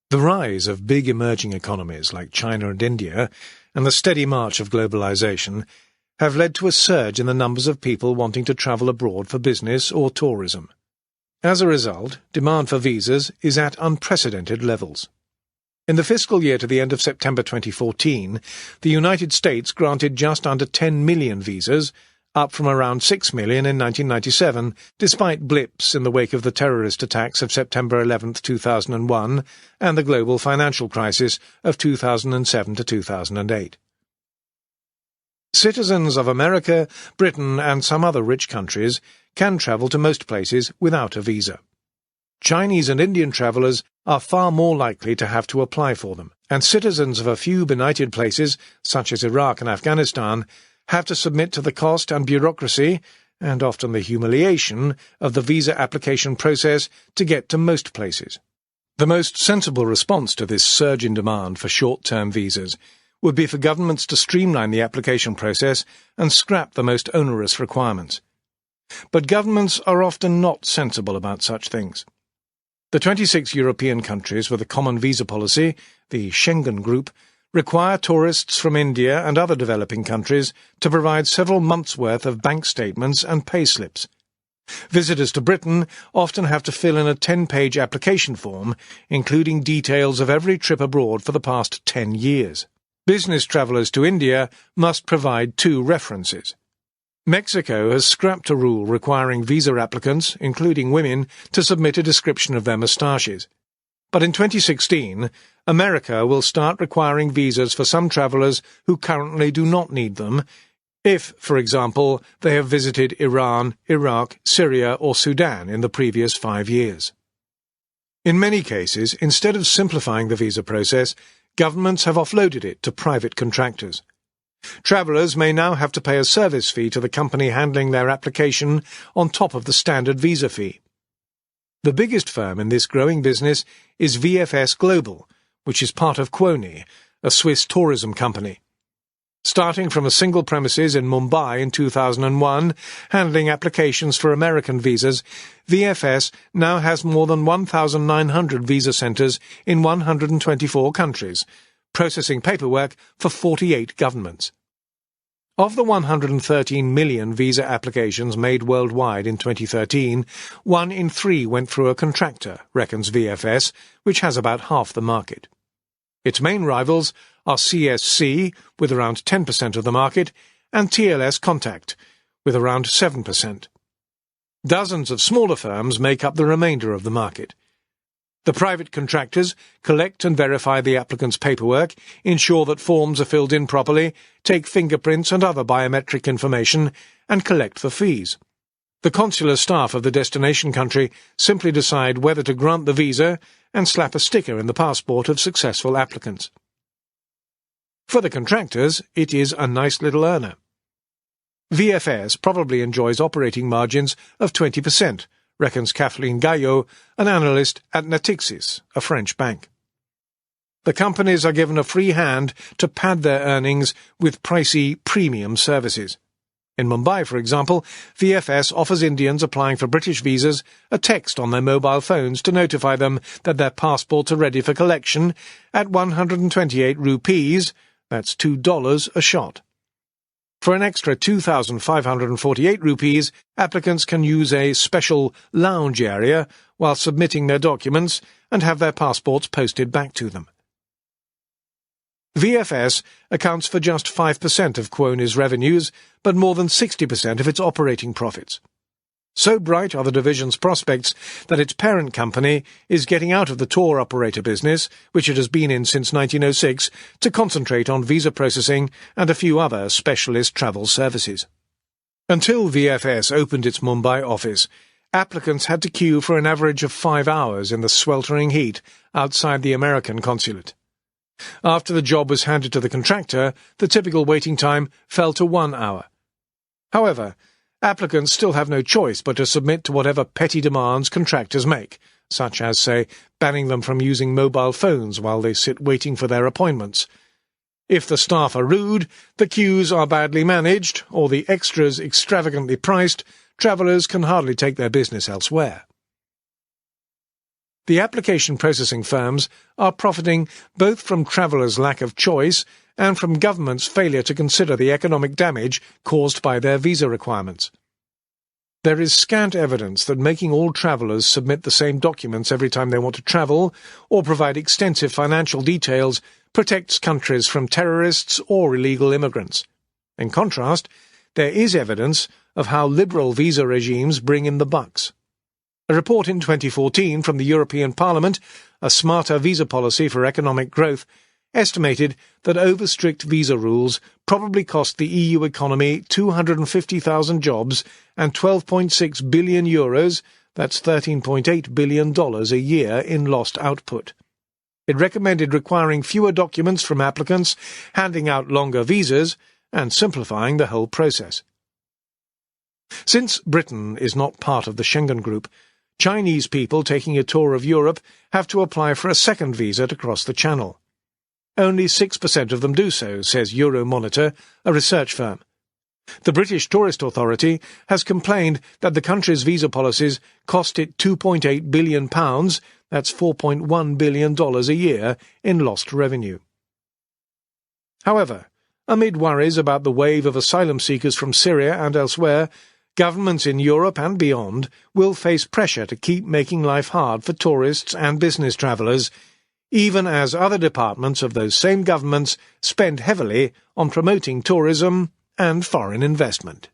The rise of big emerging economies like China and India, and the steady march of globalization, have led to a surge in the numbers of people wanting to travel abroad for business or tourism. As a result, demand for visas is at unprecedented levels. In the fiscal year to the end of September 2014, the United States granted just under 10 million visas, up from around 6 million in 1997, despite blips in the wake of the terrorist attacks of September 11, 2001, and the global financial crisis of 2007 to 2008. Citizens of America, Britain, and some other rich countries can travel to most places without a visa. Chinese and Indian travellers are far more likely to have to apply for them, and citizens of a few benighted places, such as Iraq and Afghanistan, have to submit to the cost and bureaucracy, and often the humiliation, of the visa application process to get to most places. The most sensible response to this surge in demand for short-term visas would be for governments to streamline the application process and scrap the most onerous requirements. But governments are often not sensible about such things. The 26 European countries with a common visa policy, the Schengen Group, require tourists from India and other developing countries to provide several months' worth of bank statements and payslips. Visitors to Britain often have to fill in a 10-page application form, including details of every trip abroad for the past 10 years. Business travellers to India must provide 2 references. Mexico has scrapped a rule requiring visa applicants, including women, to submit a description of their moustaches. But in 2016, America will start requiring visas for some travellers who currently do not need them, if, for example, they have visited Iran, Iraq, Syria, or Sudan in the previous 5 years. In many cases, instead of simplifying the visa process, governments have offloaded it to private contractors. Travellers may now have to pay a service fee to the company handling their application on top of the standard visa fee. The biggest firm in this growing business is VFS Global, which is part of Quony, a Swiss tourism company. Starting from a single premises in Mumbai in 2001, handling applications for American visas, VFS now has more than 1,900 visa centres in 124 countries, processing paperwork for 48 governments. Of the 113 million visa applications made worldwide in 2013, 1 in 3 went through a contractor, reckons VFS, which has about half the market. Its main rivals are CSC, with around 10% of the market, and TLS Contact, with around 7%. Dozens of smaller firms make up the remainder of the market. The private contractors collect and verify the applicant's paperwork, ensure that forms are filled in properly, take fingerprints and other biometric information, and collect the fees. The consular staff of the destination country simply decide whether to grant the visa and slap a sticker in the passport of successful applicants. For the contractors, it is a nice little earner. VFS probably enjoys operating margins of 20%, reckons Kathleen Gaillot, an analyst at Natixis, a French bank. The companies are given a free hand to pad their earnings with pricey premium services. In Mumbai, for example, VFS offers Indians applying for British visas a text on their mobile phones to notify them that their passports are ready for collection at 128 rupees, that's $2 a shot. For an extra 2,548 rupees, applicants can use a special lounge area while submitting their documents and have their passports posted back to them. VFS accounts for just 5% of Quony's revenues, but more than 60% of its operating profits. So bright are the division's prospects that its parent company is getting out of the tour operator business, which it has been in since 1906, to concentrate on visa processing and a few other specialist travel services. Until VFS opened its Mumbai office, applicants had to queue for an average of 5 hours in the sweltering heat outside the American consulate. After the job was handed to the contractor, the typical waiting time fell to 1 hour. However, applicants still have no choice but to submit to whatever petty demands contractors make, such as, say, banning them from using mobile phones while they sit waiting for their appointments. If the staff are rude, the queues are badly managed, or the extras extravagantly priced, travellers can hardly take their business elsewhere. the application processing firms are profiting both from travellers' lack of choice and from governments' failure to consider the economic damage caused by their visa requirements. There is scant evidence that making all travellers submit the same documents every time they want to travel, or provide extensive financial details, protects countries from terrorists or illegal immigrants. In contrast, there is evidence of how liberal visa regimes bring in the bucks. A report in 2014 from the European Parliament, A Smarter Visa Policy for Economic Growth, estimated that over-strict visa rules probably cost the EU economy 250,000 jobs and €12.6 billion, that's $13.8 billion a year in lost output. It recommended requiring fewer documents from applicants, handing out longer visas, and simplifying the whole process. Since Britain is not part of the Schengen Group, Chinese people taking a tour of Europe have to apply for a second visa to cross the Channel. Only 6% of them do so, says Euromonitor, a research firm. The British Tourist Authority has complained that the country's visa policies cost it £2.8 billion, that's $4.1 billion a year, in lost revenue. However, amid worries about the wave of asylum seekers from Syria and elsewhere, governments in Europe and beyond will face pressure to keep making life hard for tourists and business travellers, even as other departments of those same governments spend heavily on promoting tourism and foreign investment.